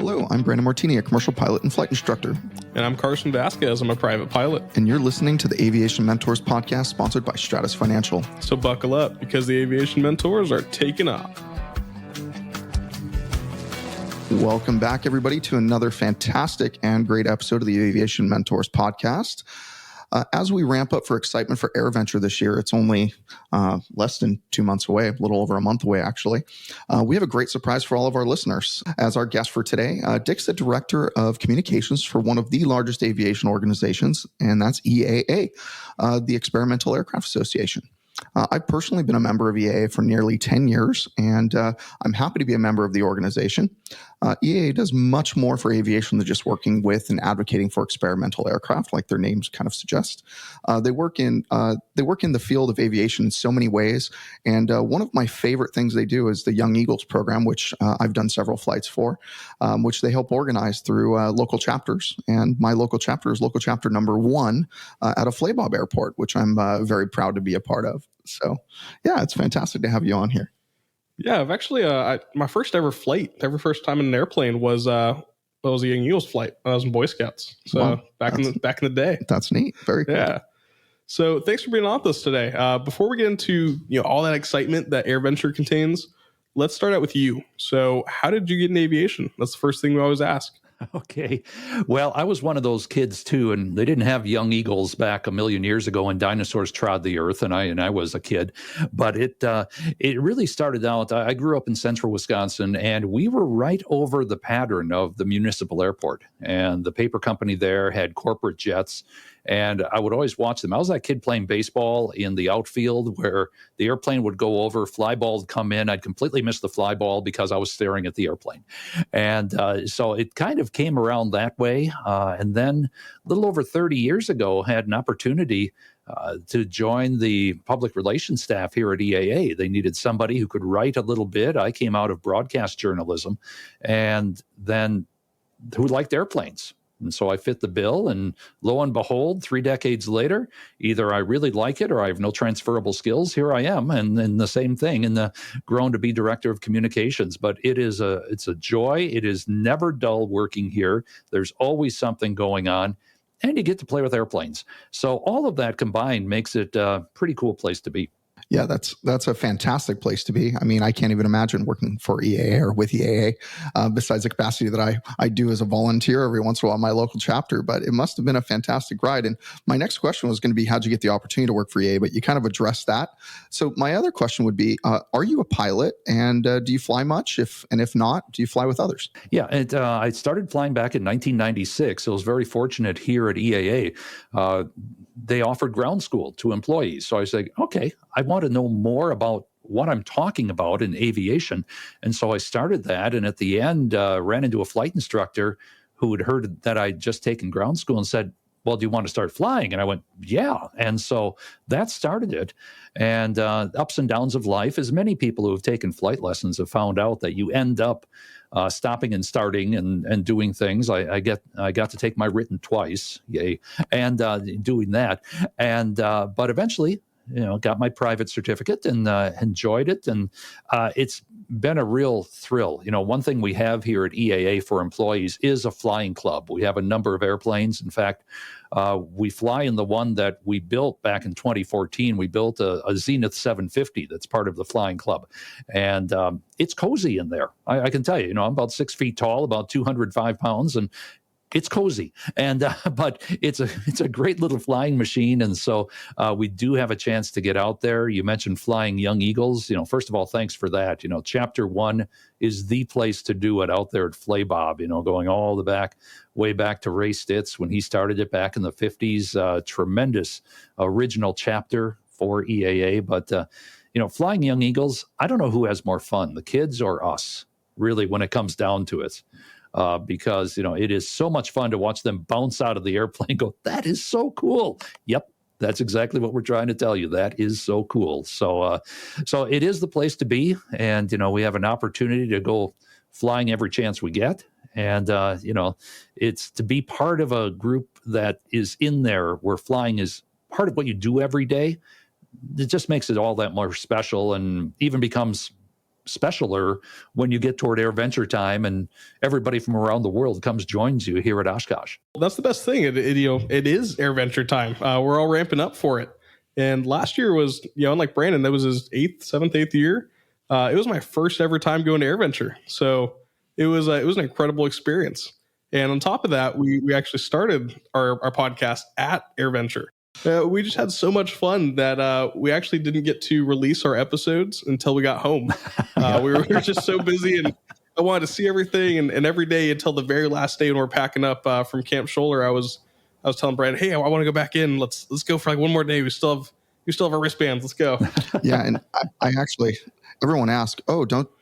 Hello, I'm Brandon Martini, a commercial pilot and flight instructor. And I'm Carson Vasquez. I'm a private pilot. And you're listening to the Aviation Mentors podcast sponsored by Stratus Financial. So buckle up because the Aviation Mentors are taking off. Welcome back, everybody, to another fantastic and great episode of the Aviation Mentors podcast. As we ramp up for excitement for Airventure this year, it's only less than 2 months away, a little over a month away, actually. We have a great surprise for all of our listeners. As our guest for today, Dick's the Director of Communications for one of the largest aviation organizations, and that's EAA, the Experimental Aircraft Association. I've personally been a member of EAA for nearly 10 years, and I'm happy to be a member of the organization. EAA does much more for aviation than just working with and advocating for experimental aircraft, like their names kind of suggest. They work in the field of aviation in so many ways, and one of my favorite things they do is the Young Eagles program, which I've done several flights for, which they help organize through local chapters. And my local chapter is local chapter number 1 at a Flabob Airport, which I'm very proud to be a part of. So, yeah, it's fantastic to have you on here. Yeah, I've actually, my first ever flight, first time in an airplane was a Young Eagles flight when I was in Boy Scouts. So Wow, back in the day. That's neat. Very cool. Yeah. So thanks for being on with us today. Before we get into all that excitement that Airventure contains, let's start out with you. So how did you get in aviation? That's the first thing we always ask. Okay. Well, I was one of those kids too, and they didn't have Young Eagles back a million years ago when dinosaurs trod the earth, and I was a kid. But it really started out. I grew up in central Wisconsin, and we were right over the pattern of the municipal airport, and the paper company there had corporate jets. And I would always watch them. I was that kid playing baseball in the outfield where the airplane would go over, fly ball would come in. I'd completely miss the fly ball because I was staring at the airplane. And so it kind of came around that way. And then a little over 30 years ago, I had an opportunity to join the public relations staff here at EAA. They needed somebody who could write a little bit. I came out of broadcast journalism and then who liked airplanes. And so I fit the bill, and lo and behold, 3 decades later, either I really like it or I have no transferable skills. Here I am, and the same thing, and grown to be director of communications. But it's a joy. It is never dull working here. There's always something going on, and you get to play with airplanes. So all of that combined makes it a pretty cool place to be. Yeah, that's a fantastic place to be. I mean, I can't even imagine working for EAA or with EAA, besides the capacity that I do as a volunteer every once in a while in my local chapter. But it must have been a fantastic ride. And my next question was going to be, how'd you get the opportunity to work for EAA? But you kind of addressed that. So my other question would be, are you a pilot? And do you fly much? If not, do you fly with others? Yeah, and I started flying back in 1996. I was very fortunate here at EAA. They offered ground school to employees. So I said, okay, I want to know more about what I'm talking about in aviation. And so I started that. And at the end, ran into a flight instructor who had heard that I'd just taken ground school and said, well, do you want to start flying? And I went, yeah. And so that started it. And ups and downs of life, as many people who have taken flight lessons have found out that you end up stopping and starting and doing things. I got to take my written twice, yay, and doing that. And but eventually, got my private certificate and enjoyed it. And it's been a real thrill. One thing we have here at EAA for employees is a flying club. We have a number of airplanes. In fact, we fly in the one that we built back in 2014. We built a Zenith 750 that's part of the flying club. And it's cozy in there. I can tell you, I'm about 6 feet tall, about 205 pounds, and it's cozy, and but it's a great little flying machine, and so we do have a chance to get out there. You mentioned flying Young Eagles. First of all, thanks for that. Chapter 1 is the place to do it out there at Flabob. Going all the way back to Ray Stitz when he started it back in the 50s. Tremendous original chapter for EAA, but flying Young Eagles. I don't know who has more fun, the kids or us, really, when it comes down to it. Because, it is so much fun to watch them bounce out of the airplane and go, that is so cool. Yep, that's exactly what we're trying to tell you. That is so cool. So it is the place to be. And, we have an opportunity to go flying every chance we get. And, it's to be part of a group that is in there where flying is part of what you do every day. It just makes it all that more special and even becomes specialer when you get toward Airventure time and everybody from around the world joins you here at Oshkosh. Well, that's the best thing. It is Airventure time. We're all ramping up for it. And last year was, unlike Brandon, that was his seventh, eighth year. It was my first ever time going to Airventure. So it was an incredible experience. And on top of that, we actually started our podcast at Airventure. We just had so much fun that we actually didn't get to release our episodes until we got home. We were just so busy, and I wanted to see everything. And every day until the very last day when we're packing up from Camp Scholler, I was telling Brandon, hey, I want to go back in. Let's go for like one more day. We still have our wristbands. Let's go. Yeah, and I actually, everyone asks,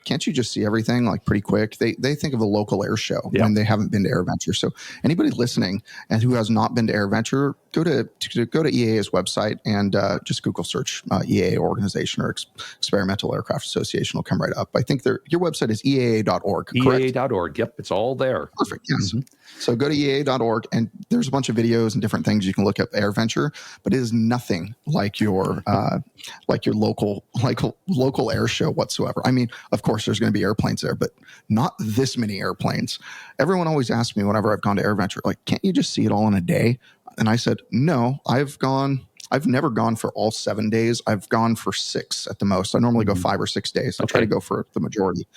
can't you just see everything like pretty quick? They think of a local air show when they haven't been to Airventure. So anybody listening and who has not been to Airventure, go to EAA's website and just Google search EAA organization or Experimental Aircraft Association will come right up. I think your website is EAA.org, correct? EAA.org. Yep, it's all there. Perfect. Yes. Mm-hmm. So go to EAA.org and there's a bunch of videos and different things you can look at Airventure, but it is nothing like your local air show whatsoever. I mean, of course, there's going to be airplanes there, but not this many airplanes. Everyone always asks me whenever I've gone to Airventure, like, can't you just see it all in a day? And I said, no, I've never gone for all 7 days. I've gone for 6 at the most. I normally go 5 or 6 days. I try to go for the majority.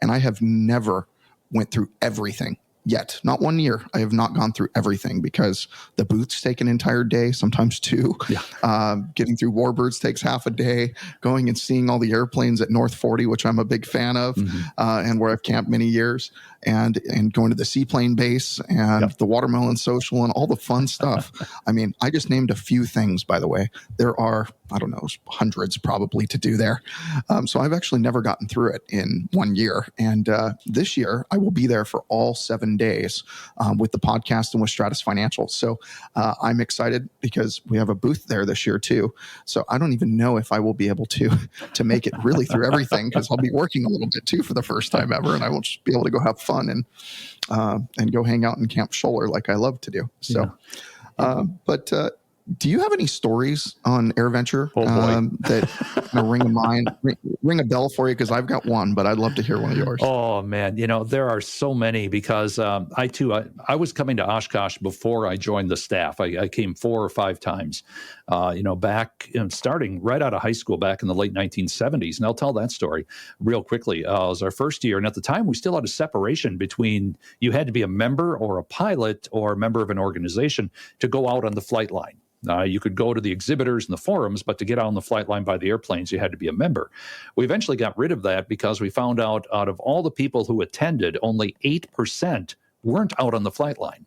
And I have never went through everything yet. Not 1 year. I have not gone through everything because the booths take an entire day, sometimes 2. Yeah. Getting through Warbirds takes half a day. Going and seeing all the airplanes at North 40, which I'm a big fan of, and where I've camped many years, and going to the seaplane base and the Watermelon Social and all the fun stuff. I mean, I just named a few things, by the way. There are, I don't know, hundreds probably to do there. So I've actually never gotten through it in 1 year. And this year, I will be there for all 7 days with the podcast and with Stratus Financial. So I'm excited because we have a booth there this year too. So I don't even know if I will be able to make it really through everything because I'll be working a little bit too for the first time ever, and I won't just be able to go have fun and go hang out in Camp Scholler like I love to do. So, but do you have any stories on Airventure that ring a bell for you? Because I've got one, but I'd love to hear one of yours. Oh man, there are so many because I was coming to Oshkosh before I joined the staff. I came 4 or 5 times, back starting right out of high school back in the late 1970s. And I'll tell that story real quickly. It was our first year, and at the time we still had a separation between you had to be a member or a pilot or a member of an organization to go out on the flight line. You could go to the exhibitors and the forums, but to get out on the flight line by the airplanes, you had to be a member. We eventually got rid of that because we found out of all the people who attended, only 8% weren't out on the flight line.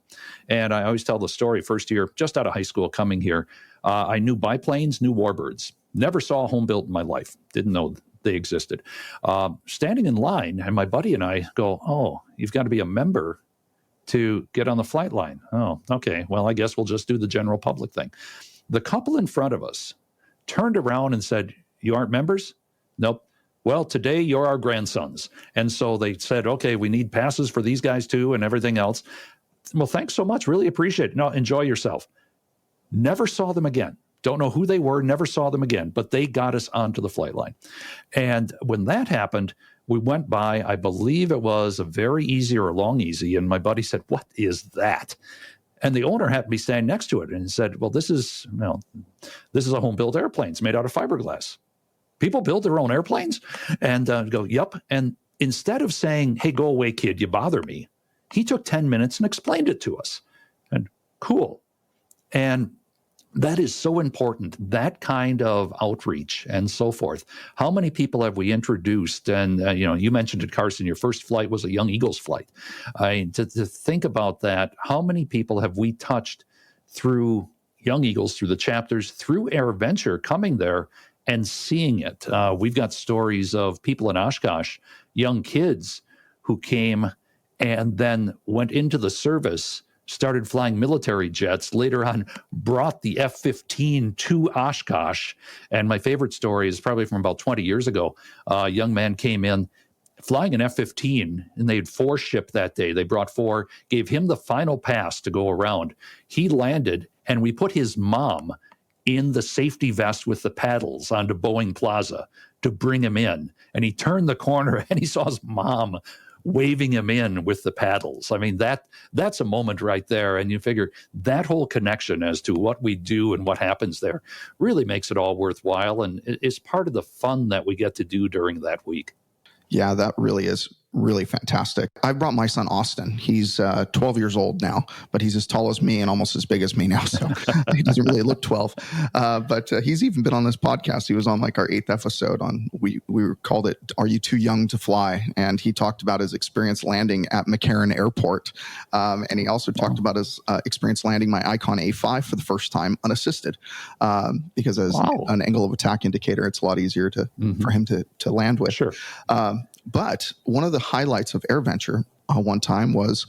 And I always tell the story, first year, just out of high school, coming here, I knew biplanes, knew Warbirds. Never saw a home built in my life. Didn't know they existed. Standing in line, and my buddy and I go, oh, you've got to be a member to get on the flight line. Oh, okay. Well, I guess we'll just do the general public thing. The couple in front of us turned around and said, you aren't members? Nope. Well, today you're our grandsons. And so they said, okay, we need passes for these guys too and everything else. Well, thanks so much. Really appreciate it. No, enjoy yourself. Never saw them again. Don't know who they were, never saw them again, but they got us onto the flight line. And when that happened, we went by, I believe it was a Very Easy or a Long Easy, and my buddy said, what is that? And the owner happened to be standing next to it and said, well, this is a home-built airplane. It's made out of fiberglass. People build their own airplanes? And go, yep. And instead of saying, hey, go away, kid, you bother me, he took 10 minutes and explained it to us. And cool. And that is so important, that kind of outreach and so forth. How many people have we introduced? And, you mentioned it, Carson, your first flight was a Young Eagles flight. To think about that, how many people have we touched through Young Eagles, through the chapters, through Airventure, coming there and seeing it? We've got stories of people in Oshkosh, young kids who came and then went into the service, started flying military jets, later on brought the F-15 to Oshkosh. And my favorite story is probably from about 20 years ago. A young man came in flying an F-15, and they had 4 shipped that day. They brought 4, gave him the final pass to go around. He landed, and we put his mom in the safety vest with the paddles onto Boeing Plaza to bring him in. And he turned the corner and he saw his mom waving him in with the paddles. I mean, that's a moment right there. And you figure that whole connection as to what we do and what happens there really makes it all worthwhile. And it's part of the fun that we get to do during that week. Yeah, that really is really fantastic. I brought my son Austin. He's 12 years old now, but he's as tall as me and almost as big as me now. So he doesn't really look 12. But he's even been on this podcast. He was on like our 8th episode on, we called it, Are You Too Young to Fly? And he talked about his experience landing at McCarran Airport. And he also talked about his experience landing my Icon A5 for the first time unassisted. Because as an angle of attack indicator, it's a lot easier for him to land with. Sure. But one of the highlights of Airventure one time was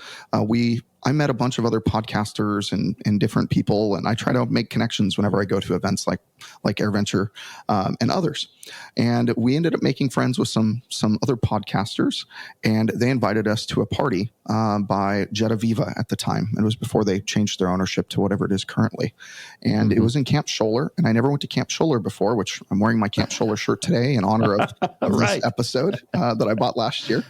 I met a bunch of other podcasters and different people, and I try to make connections whenever I go to events like Airventure and others. And we ended up making friends with some other podcasters, and they invited us to a party by Jetta Viva at the time. It was before they changed their ownership to whatever it is currently. And it was in Camp Scholler, and I never went to Camp Scholler before, which I'm wearing my Camp Scholler shirt today in honor of this episode that I bought last year.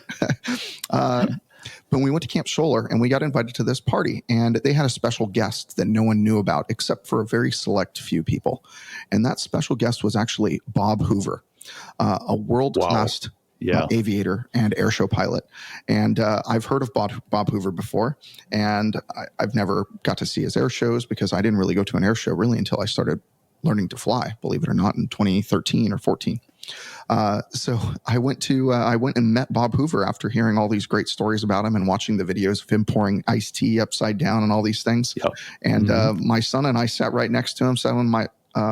But we went to Camp Scholler and we got invited to this party, and they had a special guest that no one knew about except for a very select few people. And that special guest was actually Bob Hoover, a world-class aviator and airshow pilot. And I've heard of Bob Hoover before, and I've never got to see his air shows because I didn't really go to an air show really until I started learning to fly, believe it or not, in 2013 or 14. So I went and met Bob Hoover after hearing all these great stories about him and watching the videos of him pouring iced tea upside down and all these things. Yep. And my son and I sat right next to him.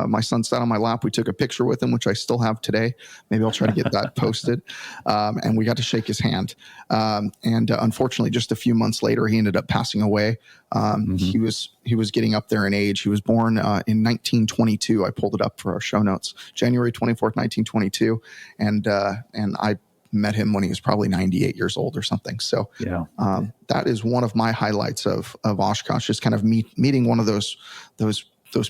My son sat on my lap. We took a picture with him, which I still have today. Maybe I'll try to get that posted. And we got to shake his hand. And unfortunately, just a few months later, he ended up passing away. He was getting up there in age. He was born in 1922. I pulled it up for our show notes. January 24th, 1922. And I met him when he was probably 98 years old or something. So that is one of my highlights of Oshkosh, just kind of meeting one of those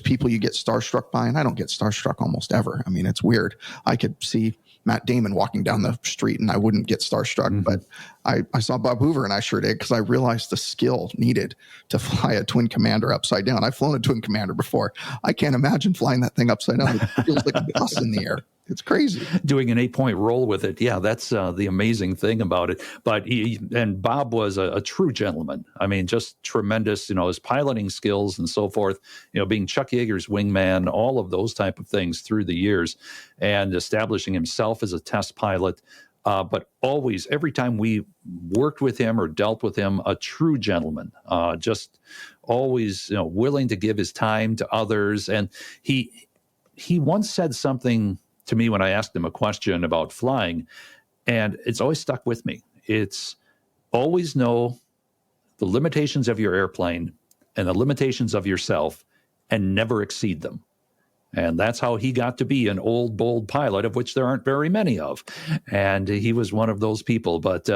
people you get starstruck by. And I don't get starstruck almost ever. I mean, it's weird. I could see Matt Damon walking down the street and I wouldn't get starstruck, but I saw Bob Hoover and I sure did, because I realized the skill needed to fly a Twin Commander upside down. I've flown a Twin Commander before. I can't imagine flying that thing upside down. It feels like a bus in the air. It's crazy. Doing an 8-point roll with it. Yeah, that's the amazing thing about it. But Bob was a true gentleman. I mean, just tremendous, his piloting skills and so forth, being Chuck Yeager's wingman, all of those type of things through the years, and establishing himself as a test pilot. But always, every time we worked with him or dealt with him, a true gentleman, just always, willing to give his time to others. And he once said something to me when I asked him a question about flying, and it's always stuck with me. It's always know the limitations of your airplane and the limitations of yourself and never exceed them. And that's how he got to be an old, bold pilot, of which there aren't very many of. And he was one of those people, but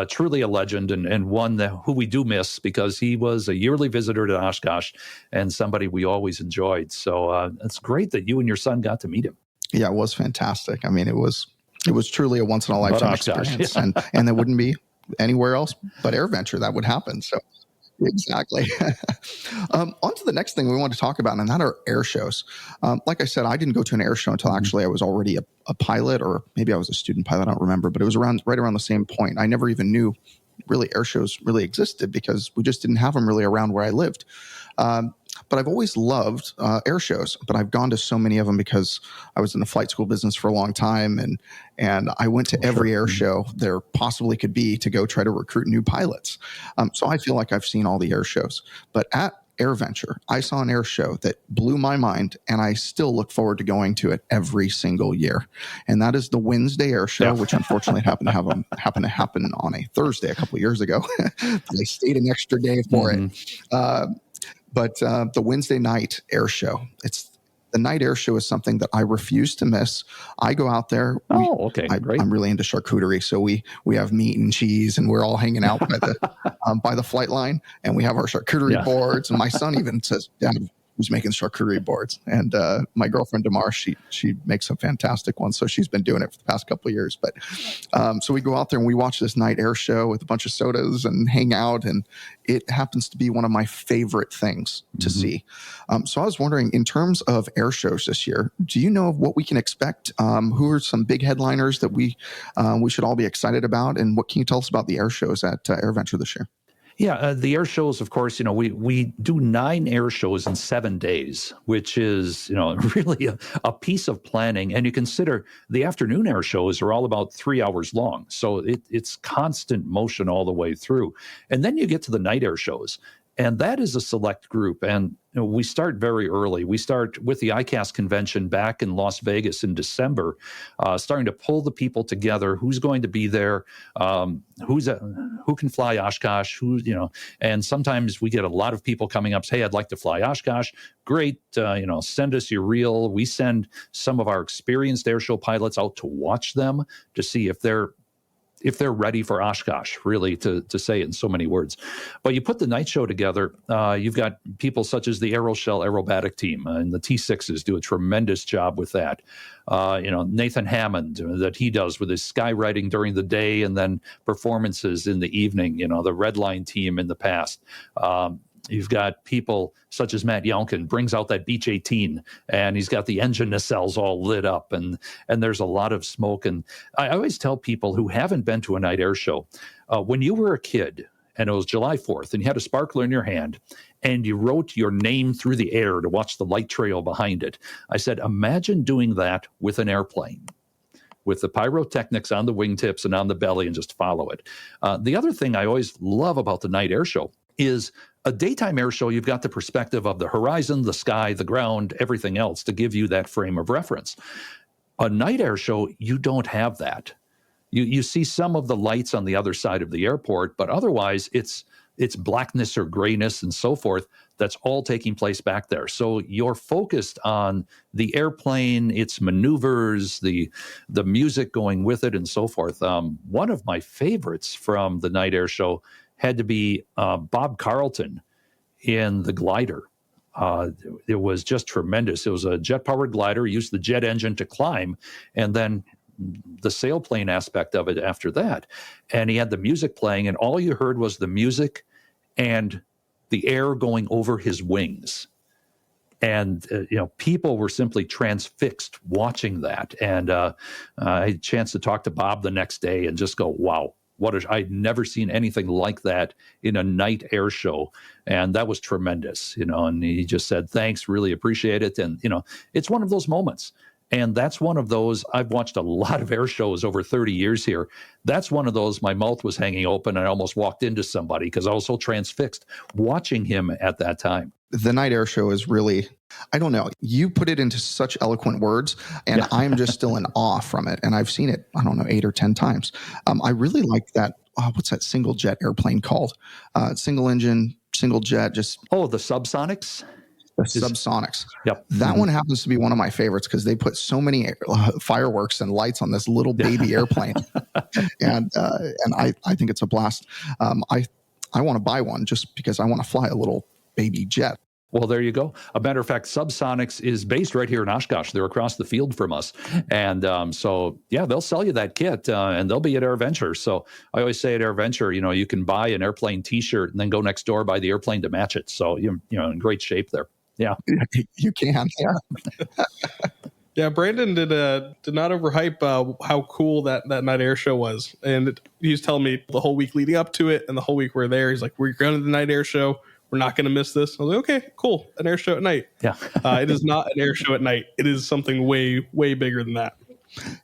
truly a legend, and one who we do miss, because he was a yearly visitor to Oshkosh and somebody we always enjoyed. So it's great that you and your son got to meet him. Yeah, it was fantastic. I mean, it was truly a once in a lifetime experience, and that wouldn't be anywhere else but Airventure that would happen. So exactly. On to the next thing we want to talk about, and that are air shows. Like I said, I didn't go to an air show until actually I was already a pilot, or maybe I was a student pilot. I don't remember, but it was right around the same point. I never even knew really air shows really existed because we just didn't have them really around where I lived. But I've always loved air shows, but I've gone to so many of them because I was in the flight school business for a long time, and I went to every air show there possibly could be to go try to recruit new pilots. So I feel like I've seen all the air shows. But at Airventure, I saw an air show that blew my mind, and I still look forward to going to it every single year. And that is the Wednesday Air Show, which unfortunately happened to happen on a Thursday a couple of years ago. I stayed an extra day for it. But the Wednesday night air show, the night air show is something that I refuse to miss. I go out there. Great. I'm really into charcuterie. So we have meat and cheese, and we're all hanging out by the flight line, and we have our charcuterie boards. And my son even says, "Dad, who's making charcuterie boards. And my girlfriend Damar, she makes some fantastic ones. So she's been doing it for the past couple of years. But so we go out there and we watch this night air show with a bunch of sodas and hang out. And it happens to be one of my favorite things to see. So I was wondering, in terms of air shows this year, do you know of what we can expect? Who are some big headliners that we should all be excited about? And what can you tell us about the air shows at Airventure this year? Yeah, the air shows, of course, we do 9 air shows in 7 days, which is, really a piece of planning. And you consider the afternoon air shows are all about 3 hours long. So it's constant motion all the way through. And then you get to the night air shows. And that is a select group. And we start very early. We start with the ICAST convention back in Las Vegas in December, starting to pull the people together. Who's going to be there? Who can fly Oshkosh? And sometimes we get a lot of people coming up, say, hey, I'd like to fly Oshkosh. Great. Send us your reel. We send some of our experienced airshow pilots out to watch them to see if they're ready for Oshkosh, really, to say it in so many words. But you put the night show together, you've got people such as the Aeroshell aerobatic team, and the T6s do a tremendous job with that. Nathan Hammond, that he does with his skywriting during the day and then performances in the evening, the Redline team in the past. You've got people such as Matt Younkin brings out that Beech 18, and he's got the engine nacelles all lit up, and there's a lot of smoke. And I always tell people who haven't been to a night air show, when you were a kid and it was July 4th and you had a sparkler in your hand and you wrote your name through the air to watch the light trail behind it, I said, imagine doing that with an airplane, with the pyrotechnics on the wingtips and on the belly, and just follow it. The other thing I always love about the night air show is a daytime air show, you've got the perspective of the horizon, the sky, the ground, everything else to give you that frame of reference. A night air show, you don't have that. You see some of the lights on the other side of the airport, but otherwise it's blackness or grayness and so forth. That's all taking place back there. So you're focused on the airplane, its maneuvers, the music going with it, and so forth. One of my favorites from the night air show had to be Bob Carlton in the glider. It was just tremendous. It was a jet-powered glider, used the jet engine to climb, and then the sailplane aspect of it after that. And he had the music playing, and all you heard was the music and the air going over his wings. And, people were simply transfixed watching that. And I had a chance to talk to Bob the next day and just go, wow. I'd never seen anything like that in a night air show. And that was tremendous, and he just said, thanks, really appreciate it. And, it's one of those moments. And that's one of those, I've watched a lot of air shows over 30 years here. That's one of those, my mouth was hanging open and I almost walked into somebody because I was so transfixed watching him at that time. The night air show is really, I don't know, you put it into such eloquent words, and I'm just still in awe from it. And I've seen it, 8 or 10 times. I really like that. What's that single jet airplane called? Single engine, single jet, just. Oh, the subsonics? The subsonics. Yep. That one happens to be one of my favorites because they put so many fireworks and lights on this little baby airplane. and I think it's a blast. I want to buy one just because I want to fly a little baby jet. Well, there you go. A matter of fact, Subsonics is based right here in Oshkosh. They're across the field from us. And they'll sell you that kit and they'll be at Airventure. So I always say at Airventure, you can buy an airplane T-shirt and then go next door, buy the airplane to match it. So, you're in great shape there. Yeah. You can. Yeah. Yeah, Brandon did not overhype how cool that night air show was. And he was telling me the whole week leading up to it and the whole week we're there. He's like, we're going to the night air show. We're not going to miss this. I was like, okay, cool. An air show at night. Yeah. It is not an air show at night. It is something way, way bigger than that.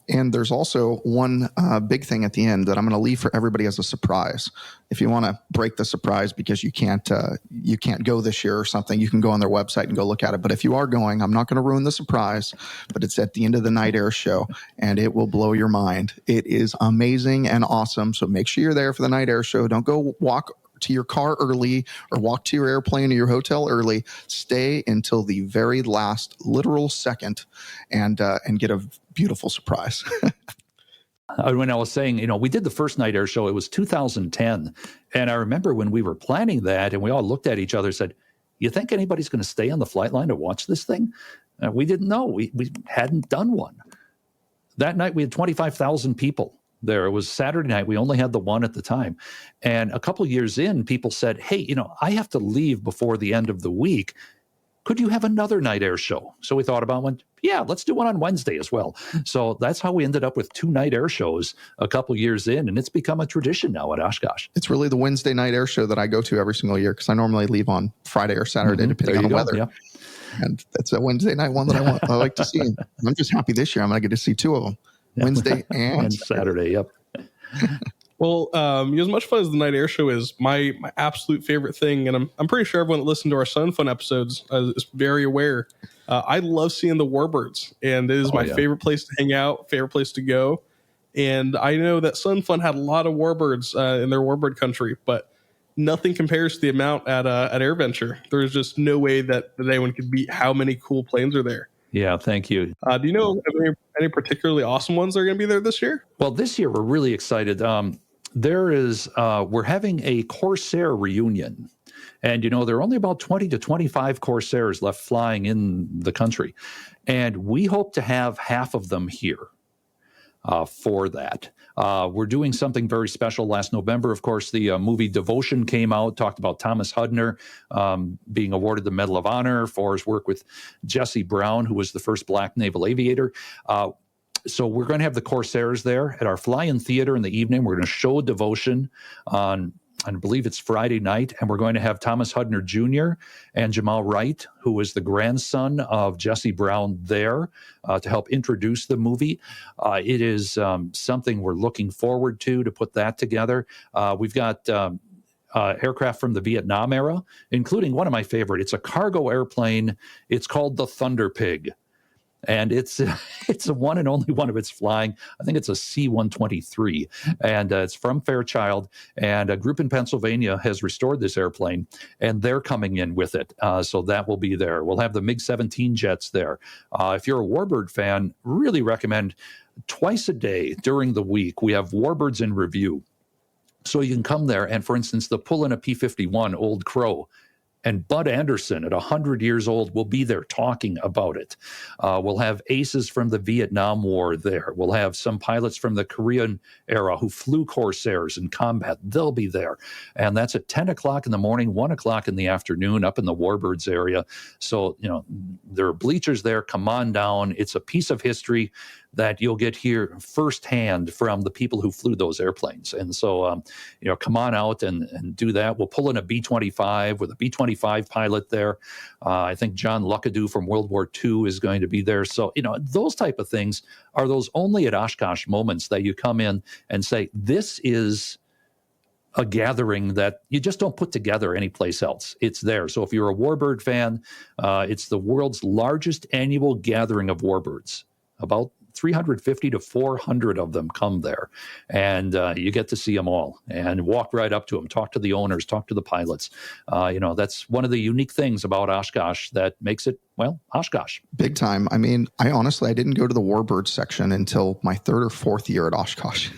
And there's also one big thing at the end that I'm going to leave for everybody as a surprise. If you want to break the surprise because you can't go this year or something, you can go on their website and go look at it. But if you are going, I'm not going to ruin the surprise, but it's at the end of the night air show and it will blow your mind. It is amazing and awesome. So make sure you're there for the night air show. Don't go walk to your car early or walk to your airplane or your hotel early. Stay until the very last literal second and get a beautiful surprise. When I was saying, we did the first night air show, it was 2010. And I remember when we were planning that and we all looked at each other and said, You think anybody's going to stay on the flight line to watch this thing? We didn't know. We hadn't done one. That night, we had 25,000 people there. It was Saturday night. We only had the one at the time. And a couple years in, people said, hey, I have to leave before the end of the week. Could you have another night air show? So we thought about one. Yeah, let's do one on Wednesday as well. So that's how we ended up with 2 night air shows a couple years in, and it's become a tradition now at Oshkosh. It's really the Wednesday night air show that I go to every single year, because I normally leave on Friday or Saturday, depending on the weather. Yeah. And that's a Wednesday night one that I like to see. I'm just happy this year I'm going to get to see 2 of them, Wednesday and Saturday. Yep. Well, as much fun as the night air show is, my absolute favorite thing, and I'm pretty sure everyone that listened to our Sun Fun episodes is very aware. I love seeing the warbirds, and it is my favorite place to hang out, favorite place to go. And I know that Sun Fun had a lot of warbirds in their warbird country, but nothing compares to the amount at Airventure. There's just no way that anyone could beat how many cool planes are there. Yeah, thank you. Do you know of any particularly awesome ones that are going to be there this year? Well, this year we're really excited. We're having a Corsair reunion. And, there are only about 20 to 25 Corsairs left flying in the country. And we hope to have half of them here for that. We're doing something very special. Last November, of course, the movie Devotion came out, talked about Thomas Hudner being awarded the Medal of Honor for his work with Jesse Brown, who was the first Black naval aviator. So we're going to have the Corsairs there at our fly-in theater in the evening. We're going to show Devotion on, I believe it's Friday night, and we're going to have Thomas Hudner Jr. and Jamal Wright, who was the grandson of Jesse Brown, there to help introduce the movie. It is something we're looking forward to put that together. We've got aircraft from the Vietnam era, including one of my favorite. It's a cargo airplane. It's called the Thunder Pig. And it's a one and only one of its flying. I think it's a C-123, and it's from Fairchild. And a group in Pennsylvania has restored this airplane, and they're coming in with it. So that will be there. We'll have the MiG-17 jets there. If you're a Warbird fan, really recommend twice a day during the week, we have Warbirds in review. So you can come there, and for instance, they'll pull in a P-51 Old Crow, and Bud Anderson, at 100 years old, will be there talking about it. We'll have aces from the Vietnam War there. We'll have some pilots from the Korean era who flew Corsairs in combat. They'll be there. And that's at 10 o'clock in the morning, 1 o'clock in the afternoon up in the Warbirds area. So, there are bleachers there. Come on down. It's a piece of history that you'll get here firsthand from the people who flew those airplanes. And so, come on out and do that. We'll pull in a B-25 with a B-25 pilot there. I think John Luckadoo from World War II is going to be there. So, those type of things are those only at Oshkosh moments that you come in and say, this is a gathering that you just don't put together anyplace else. It's there. So if you're a Warbird fan, it's the world's largest annual gathering of Warbirds. About 350 to 400 of them come there, and you get to see them all and walk right up to them, talk to the owners, talk to the pilots. That's one of the unique things about Oshkosh that makes it, Oshkosh. Big time. I mean, I didn't go to the Warbird section until my 3rd or 4th year at Oshkosh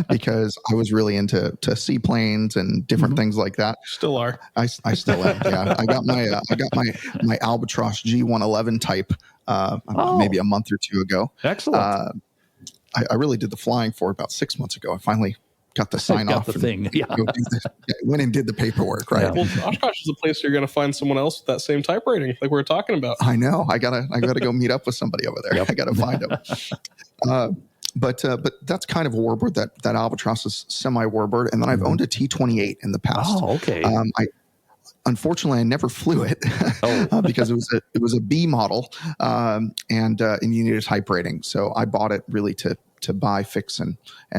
because I was really into seaplanes and different things like that. Still are. I still am. Yeah. I got my Albatross G111 type maybe a month or 2 ago. Excellent. I really did the flying for about 6 months ago. I finally got the sign off. The thing. Yeah. Went and did the paperwork, right? Yeah. Well, Oshkosh is a place you're going to find someone else with that same type rating, like we were talking about. I know. I gotta go meet up with somebody over there. Yep. I gotta find them. But that's kind of a warbird. That Albatross is semi-warbird, and then I've owned a T-28 in the past. Oh, okay. Unfortunately, I never flew it because it was a B model, and you needed a type rating. So I bought it really to buy, fix, and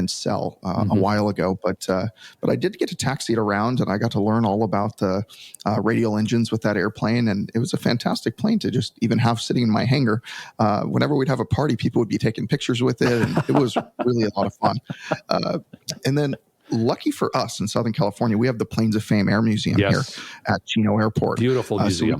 sell a while ago. But I did get to taxi it around, and I got to learn all about the radial engines with that airplane. And it was a fantastic plane to just even have sitting in my hangar. Whenever we'd have a party, people would be taking pictures with it, and it was really a lot of fun. And then, lucky for us in Southern California, we have the Planes of Fame Air Museum here at Chino Airport. Beautiful museum.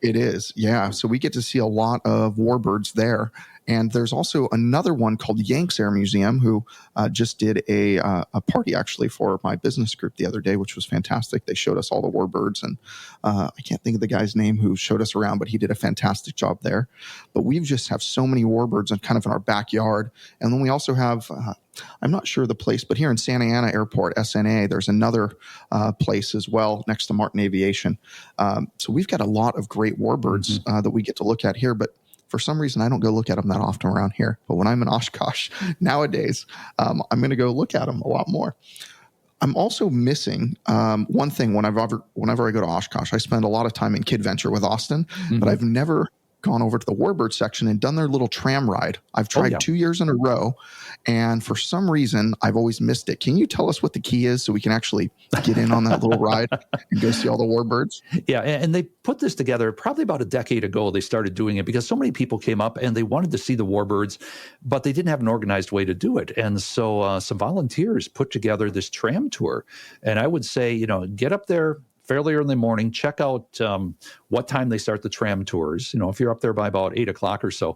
It is, yeah. So we get to see a lot of warbirds there. And there's also another one called Yanks Air Museum, who just did a party actually for my business group the other day, which was fantastic. They showed us all the warbirds, and I can't think of the guy's name who showed us around, but he did a fantastic job there. But we just have so many warbirds and kind of in our backyard. And then we also have, I'm not sure the place, but here in Santa Ana Airport, SNA, there's another place as well next to Martin Aviation. So we've got a lot of great warbirds that we get to look at here, but for some reason, I don't go look at them that often around here. But when I'm in Oshkosh nowadays, I'm going to go look at them a lot more. I'm also missing one thing whenever I go to Oshkosh. I spend a lot of time in KidVenture with Austin, but I've never gone over to the warbird section and done their little tram ride. I've tried 2 years in a row, and for some reason, I've always missed it. Can you tell us what the key is so we can actually get in on that little ride and go see all the warbirds? Yeah, and they put this together probably about a decade ago. They started doing it because so many people came up and they wanted to see the warbirds, but they didn't have an organized way to do it. And so some volunteers put together this tram tour. And I would say, get up there fairly early in the morning, check out what time they start the tram tours. If you're up there by about 8 o'clock or so,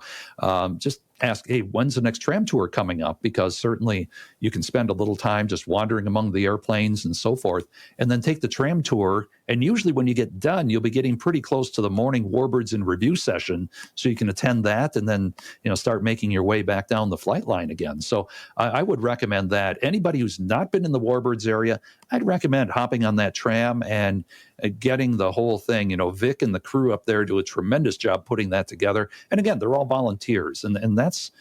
just ask, hey, when's the next tram tour coming up? Because certainly you can spend a little time just wandering among the airplanes and so forth, and then take the tram tour. And usually when you get done, you'll be getting pretty close to the morning warbirds in review session. So you can attend that and then, start making your way back down the flight line again. So I would recommend that. Anybody who's not been in the warbirds area, I'd recommend hopping on that tram and getting the whole thing. Vic and the crew up there do a tremendous job putting that together. And again, they're all volunteers. And that's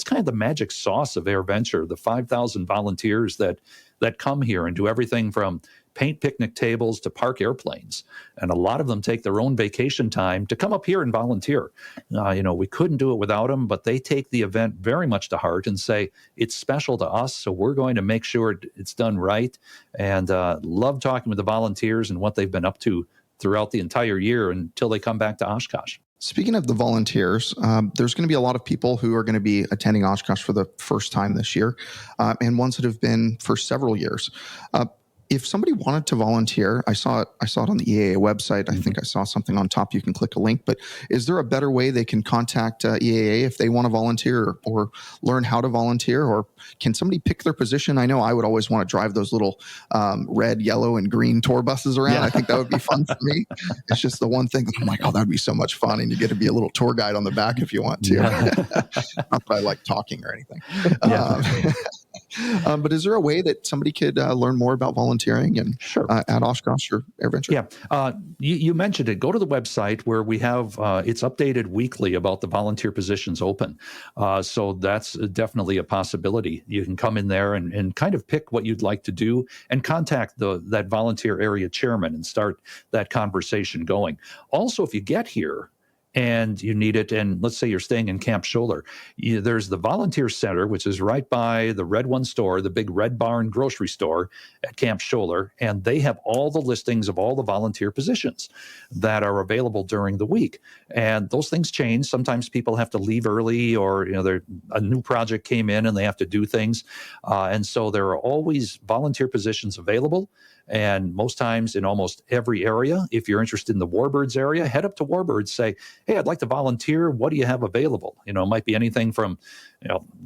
kind of the magic sauce of Airventure, the 5,000 volunteers that come here and do everything from paint picnic tables to park airplanes. And a lot of them take their own vacation time to come up here and volunteer. We couldn't do it without them, but they take the event very much to heart and say, it's special to us, so we're going to make sure it's done right. And love talking with the volunteers and what they've been up to throughout the entire year until they come back to Oshkosh. Speaking of the volunteers, there's going to be a lot of people who are going to be attending Oshkosh for the first time this year, and ones that have been for several years. If somebody wanted to volunteer, I saw it on the EAA website. I think I saw something on top. You can click a link. But is there a better way they can contact EAA if they want to volunteer or learn how to volunteer? Or can somebody pick their position? I know I would always want to drive those little red, yellow, and green tour buses around. Yeah. I think that would be fun for me. It's just the one thing that I'm like, oh, that would be so much fun. And you get to be a little tour guide on the back if you want to. Yeah. Not that I like talking or anything. Yeah. But is there a way that somebody could learn more about volunteering and at Oshkosh or Airventure? Yeah, you mentioned it. Go to the website where we have it's updated weekly about the volunteer positions open. So that's definitely a possibility. You can come in there and kind of pick what you'd like to do and contact that volunteer area chairman and start that conversation going. Also, if you get here and you need it, and let's say you're staying in Camp Scholler, there's the Volunteer Center, which is right by the Red One store, the big Red Barn grocery store at Camp Scholler, and they have all the listings of all the volunteer positions that are available during the week. And those things change. Sometimes people have to leave early, or a new project came in and they have to do things. And so there are always volunteer positions available. And most times in almost every area, if you're interested in the warbirds area, head up to warbirds, say, hey, I'd like to volunteer. What do you have available? It might be anything from,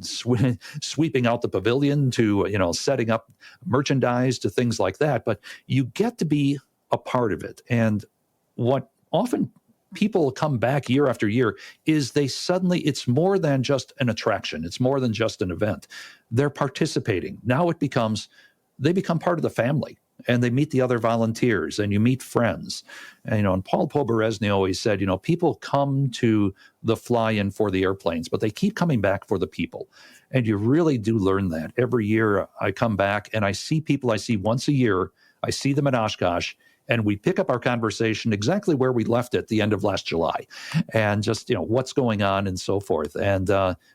sweeping out the pavilion to, setting up merchandise to things like that. But you get to be a part of it. And what often people come back year after year is it's more than just an attraction. It's more than just an event. They're participating. Now they become part of the family. And they meet the other volunteers, and you meet friends. And Paul Poberezny always said, people come to the fly-in for the airplanes, but they keep coming back for the people. And you really do learn that. Every year I come back and I see people I see once a year. I see them at Oshkosh, and we pick up our conversation exactly where we left it at the end of last July, and just, what's going on and so forth. And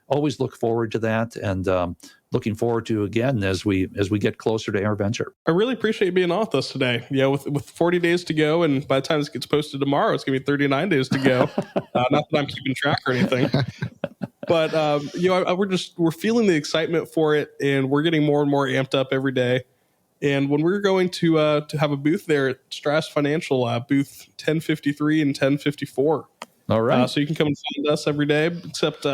always look forward to that. And looking forward to again as we get closer to Airventure. I really appreciate you being on with us today. With 40 days to go, and by the time this gets posted tomorrow, it's going to be 39 days to go. Not that I'm keeping track or anything, but we're feeling the excitement for it, and we're getting more and more amped up every day. And when we're going to have a booth there at Strass Financial, booth 1053 and 1054. All right. So you can come and find us every day, except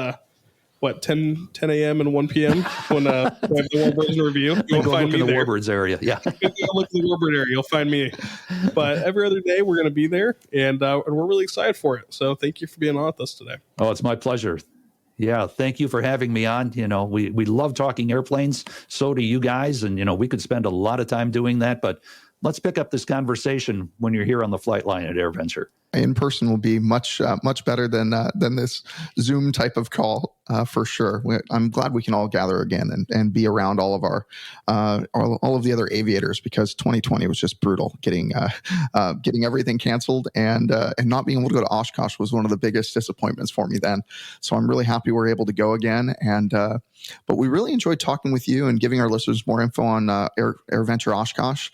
10 a.m. and 1 p.m. when we have the Warbirds review. You'll Go find look me in the there. Warbirds area. Yeah. Look in the Warbird area. You'll find me. But every other day, we're going to be there, and we're really excited for it. So thank you for being on with us today. Oh, it's my pleasure. Yeah, thank you for having me on. We love talking airplanes. So do you guys. And, we could spend a lot of time doing that. But let's pick up this conversation when you're here on the flight line at Airventure. In person will be much better than this Zoom type of call for sure. I'm glad we can all gather again and be around all of our all of the other aviators, because 2020 was just brutal. Getting everything canceled and not being able to go to Oshkosh was one of the biggest disappointments for me then. So I'm really happy we're able to go again. And but we really enjoyed talking with you and giving our listeners more info on Airventure Oshkosh.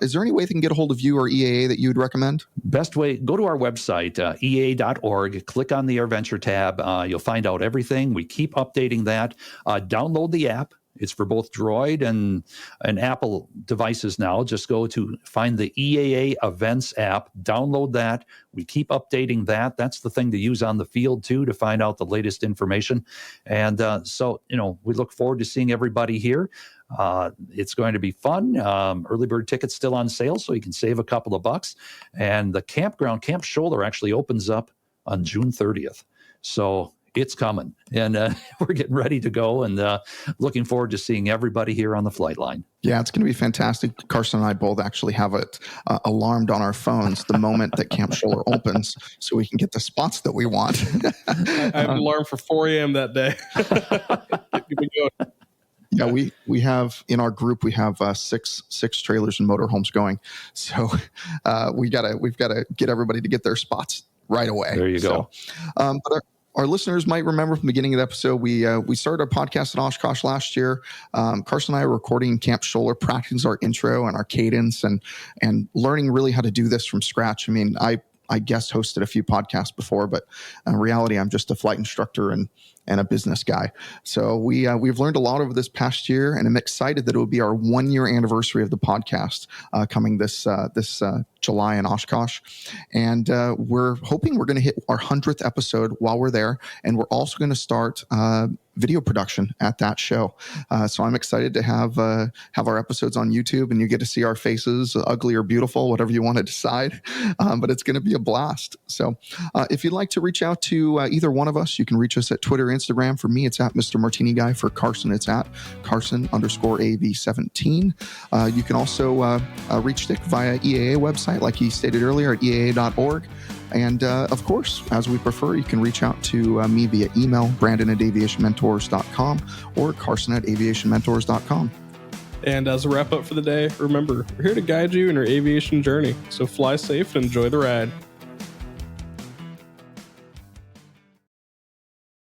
Is there any way they can get a hold of you or EAA that you would recommend? Best way, go to our website, ea.org, click on the Airventure tab. You'll find out everything. We keep updating that. Download the app. It's for both Droid and Apple devices now. Just go to find the EAA Events app, download that. We keep updating that. That's the thing to use on the field, too, to find out the latest information. And so, we look forward to seeing everybody here. It's going to be fun. Early bird tickets still on sale, so you can save a couple of bucks. And the campground, Camp Scholler, actually opens up on June 30th. So it's coming, and we're getting ready to go, and looking forward to seeing everybody here on the flight line. Yeah, it's going to be fantastic. Carson and I both actually have it alarmed on our phones the moment that Camp Scholler opens, so we can get the spots that we want. I have an alarm for 4 a.m. that day. Get me going. Yeah, we have in our group, we have six trailers and motorhomes going, so we've got to get everybody to get their spots right away. There you go. But our listeners might remember from the beginning of the episode, we started our podcast at Oshkosh last year. Carson and I are recording Camp Scholler, practicing our intro and our cadence, and learning really how to do this from scratch. I mean, I guest hosted a few podcasts before, but in reality, I'm just a flight instructor and a business guy. So we've learned a lot over this past year, and I'm excited that it will be our 1 year anniversary of the podcast coming this July in Oshkosh. And we're hoping we're going to hit our 100th episode while we're there. And we're also going to start video production at that show. So I'm excited to have our episodes on YouTube, and you get to see our faces, ugly or beautiful, whatever you want to decide. But it's going to be a blast. So if you'd like to reach out to either one of us, you can reach us at Twitter, Instagram. For me, it's at Mr. Martini Guy. For Carson, it's at Carson_AV17. You can also reach Dick via EAA website, like he stated earlier, at EAA.org. And of course, as we prefer, you can reach out to me via email, Brandon@aviationmentors.com or Carson@aviationmentors.com. And as a wrap up for the day, remember, we're here to guide you in your aviation journey. So fly safe and enjoy the ride.